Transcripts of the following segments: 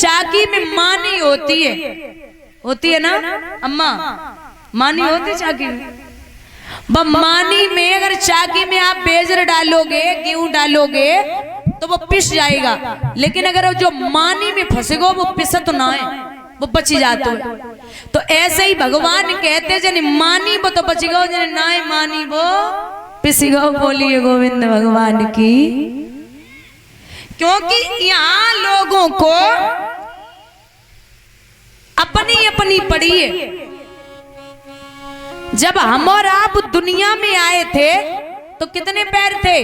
चाकी में मानी होती है ना अम्मा, मानी होती चाकी में। मानी में अगर चाकी में आप बेजर डालोगे, गेहूं डालोगे तो वो पिस जाएगा, लेकिन अगर जो मानी में फंसेगो वो पिसत ना है, वो बची जाते है। तो ऐसे ही भगवान कहते जन मानी वो तो बची गो, जन ना मानी वो पिसी गो। बोलिए गोविंद भगवान की। क्योंकि यहाँ लोगों को अपनी अपनी पड़ी है। जब हम और आप दुनिया में आए थे तो कितने पैर थे?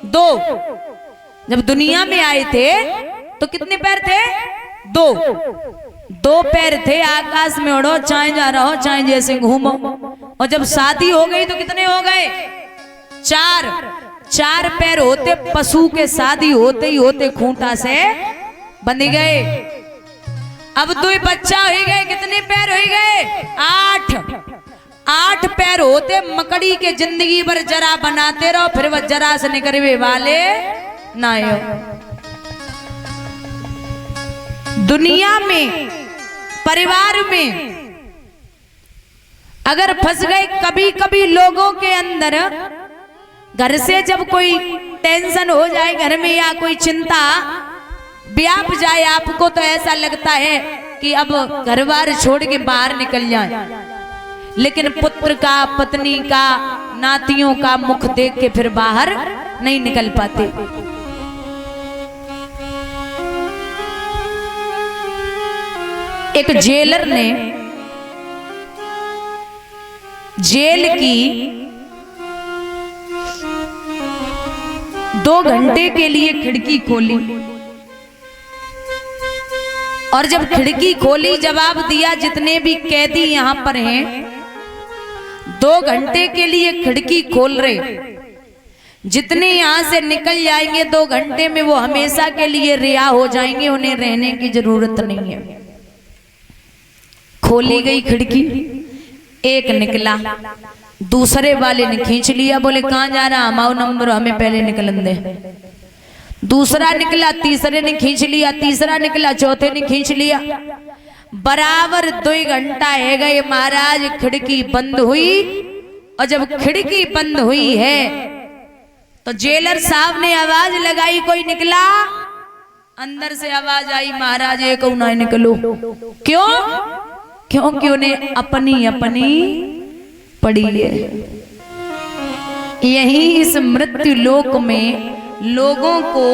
2। जब दुनिया में आए थे तो कितने पैर थे? 2 पैर थे। आकाश में उड़ो, चाहे जा रहा हो, चाहे जैसे घूमो। और जब शादी हो गई तो कितने हो गए? 4 पैर होते पशु के शादी होते ही होते खूंटा से बंध गए। अब 2 बच्चा हो गए, कितने पैर हो गए? 8 पैर होते मकड़ी के जिंदगी भर जरा बनाते रहो, फिर वह जरा से निकलवे वाले ना हो। दुनिया में परिवार में अगर फंस गए, कभी कभी लोगों के अंदर घर से जब कोई टेंशन हो जाए घर में या कोई चिंता व्याप जाए आपको, तो ऐसा लगता है कि अब घर बार छोड़ के बाहर निकल जाए। लेकिन पुत्र का, पत्नी का, नातियों का मुख देख के फिर बाहर नहीं निकल पाते। एक जेलर ने जेल की 2 घंटे के लिए खिड़की खोली, और जब खिड़की खोली जवाब दिया जितने भी कैदी यहां पर हैं 2 घंटे के लिए खिड़की खोल रहे, जितने यहां से निकल जाएंगे 2 घंटे में वो हमेशा के लिए रिहा हो जाएंगे, उन्हें रहने की जरूरत नहीं है। खोली गई खिड़की, एक निकला, दूसरे वाले ने खींच लिया, बोले कहां जा रहा? हमारा नंबर, हमें पहले निकलन दे। दूसरा निकला, तीसरे ने खींच लिया, तीसरा निकला, चौथे ने खींच लिया। बराबर 2 घंटा है गए महाराज, खिड़की बंद हुई। और जब खिड़की बंद हुई है तो जेलर साहब ने आवाज लगाई, कोई निकला? अंदर से आवाज आई, महाराज एक ना निकलो। क्यों? क्योंकि उन्हें अपनी अपनी पड़ी है। यही इस मृत्यु लोक में लोगों को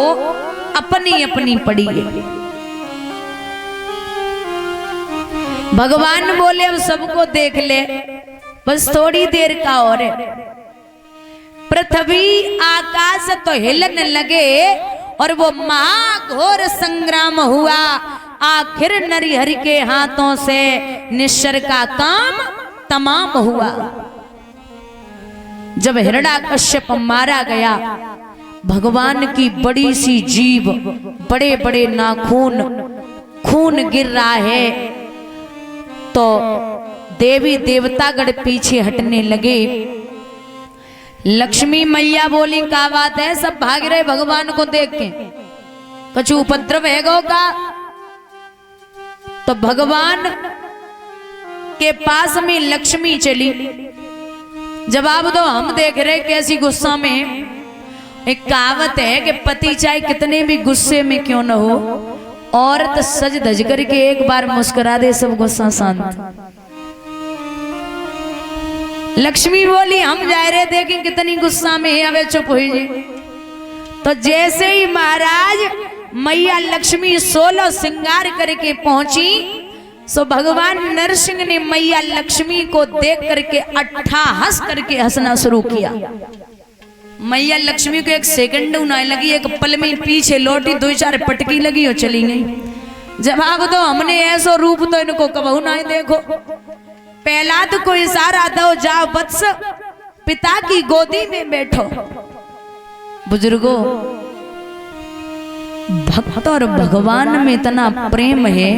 अपनी अपनी पड़ी है। भगवान बोले अब सबको देख ले, बस थोड़ी देर का और है। पृथ्वी आकाश तो हिलन लगे और वो महाघोर संग्राम हुआ। आखिर नरहरि के हाथों से निश्चर का काम तमाम हुआ। जब हिरण्याकश्यप मारा गया, भगवान की बड़ी सी जीभ, बड़े बड़े नाखून, खून गिर रहा है, तो देवी देवतागण पीछे हटने लगे। लक्ष्मी मैया बोली क्या बात है, सब भाग रहे भगवान को देख के, कछु उपद्रव है गो का? तो भगवान के पास में लक्ष्मी चली, जवाब दो, हम देख रहे कैसी गुस्सा में। एक कहावत है कि पति चाहे कितने भी गुस्से में क्यों न हो, औरत सज धज करके एक बार मुस्कुरा दे, सब गुस्सा शांत। लक्ष्मी बोली हम जा रहे देखें कितनी गुस्सा में है, अबे चुप हुई जी। तो जैसे ही महाराज मैया लक्ष्मी 16 श्रृंगार करके पहुंची, सो भगवान नरसिंह ने मैया लक्ष्मी को देख करके अट्ठाहस करके हंसना शुरू किया। मैया लक्ष्मी को 1 सेकंड उन्हें लगी, एक पल में पीछे लौटी, 2-4 पटकी लगी और चली गई। जवाब दो, हमने ऐसा रूप तो इनको कबहू ना देखो। प्रहलाद को इशारा दो, जाओ वत्स पिता की गोदी में बैठो। बुजुर्गों, भक्त और भगवान में इतना प्रेम है,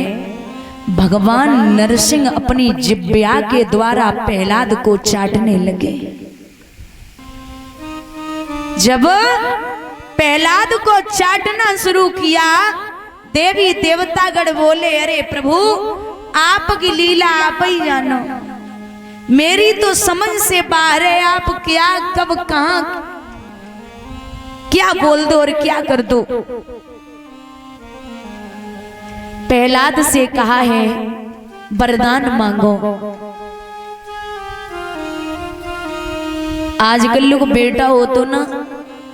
भगवान नरसिंह अपनी जिब्या के द्वारा प्रहलाद को चाटने लगे। जब प्रहलाद को चाटना शुरू किया, देवी देवतागण बोले अरे प्रभु आपकी लीला आप ही जानो, मेरी तो समझ से बाहर है, आप क्या कब कहां क्या बोल दो और क्या कर दो। प्रहलाद से कहा है वरदान मांगो। आजकल लोग बेटा हो तो ना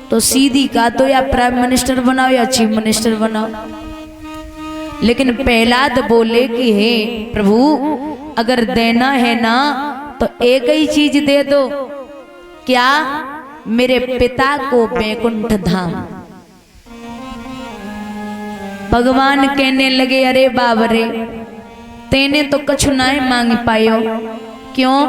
तो सीधी का तो या प्राइम मिनिस्टर बनाओ या चीफ मिनिस्टर बनाओ, लेकिन प्रहलाद बोले कि हे प्रभु अगर देना है ना तो एक ही चीज दे दो, क्या, मेरे पिता को बैकुंठ धाम। भगवान कहने लगे अरे बाबरे तेने तो कछु ना मांग पायो, क्यों,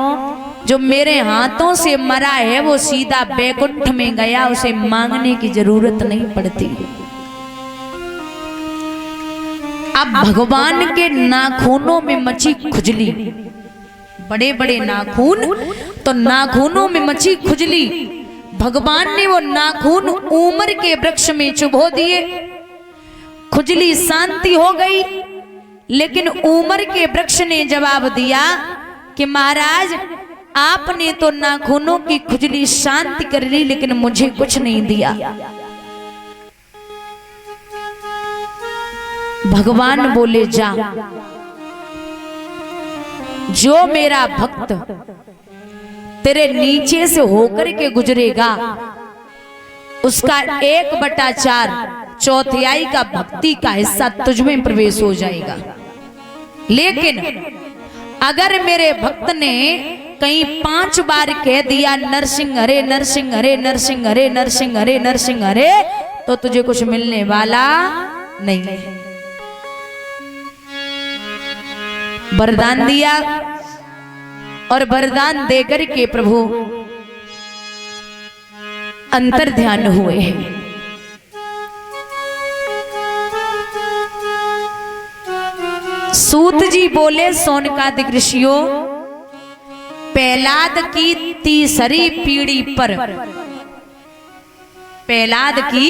जो मेरे हाथों से मरा है वो सीधा बैकुंठ में गया, उसे मांगने की जरूरत नहीं पड़ती। अब भगवान के नाखूनों में मची खुजली, बड़े बड़े नाखून, तो नाखूनों में मची खुजली, भगवान ने वो नाखून उमर के वृक्ष में चुभो दिए, खुजली शांति हो गई। लेकिन उमर के वृक्ष ने जवाब दिया कि महाराज आपने तो नाखूनों की खुजली शांत कर ली, लेकिन मुझे कुछ नहीं दिया। भगवान बोले जा, जो मेरा भक्त तेरे नीचे से होकर के गुजरेगा उसका 1/4 चौथाई का भक्ति का हिस्सा तुझ में प्रवेश हो जाएगा। लेकिन अगर मेरे भक्त ने कहीं 5 बार कह दिया नरसिंह हरे नरसिंह हरे नरसिंह हरे नरसिंह हरे नरसिंह हरे, तो तुझे कुछ मिलने वाला नहीं है। वरदान दिया और वरदान देकर के प्रभु अंतर ध्यान हुए हैं। सूत जी बोले सोनकादिक ऋषियों, प्रहलाद की तीसरी पीढ़ी पर, प्रहलाद की